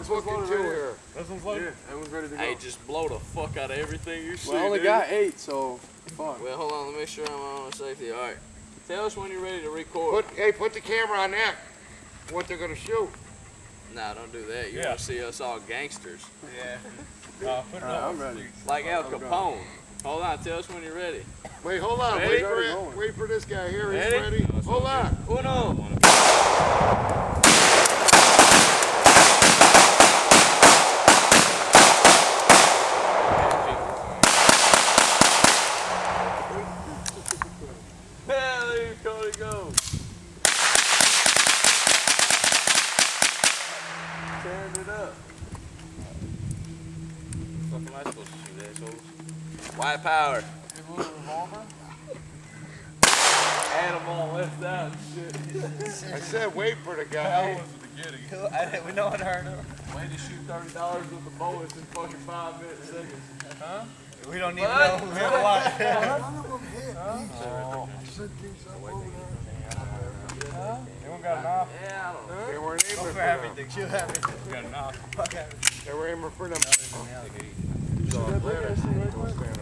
fucking two here. This one's loaded? Yeah, that one's ready to go. Hey, just blow the fuck out of everything you see, Well, I only got 8, so fuck. Well, hold on, let me make sure I'm on safety. All right. Tell us when you're ready to record. Put the camera on that. What they're gonna shoot. Nah, don't do that. You're gonna see us all gangsters. Yeah. Put it I'm ready. Like Al Capone. Hold on, tell us when you're ready. Wait, hold on. Ready? Wait for this guy here. Ready? He's ready. Hold on. Uno. There Cody go. Turn it up. What am I supposed to shoot, assholes? White power. Add them all left out and shit. I said wait for the guy. That was the beginning. We know what heard of. Way to shoot $30 with the boys in fucking 5 minutes, seconds. Huh? We don't even know who hit what. None of them hit. Anyone got a knife? Yeah, I don't know. They weren't aiming For for them. everything. She'll have it. We got a knife. Fuck everything. They were aiming for them. Should I look at it?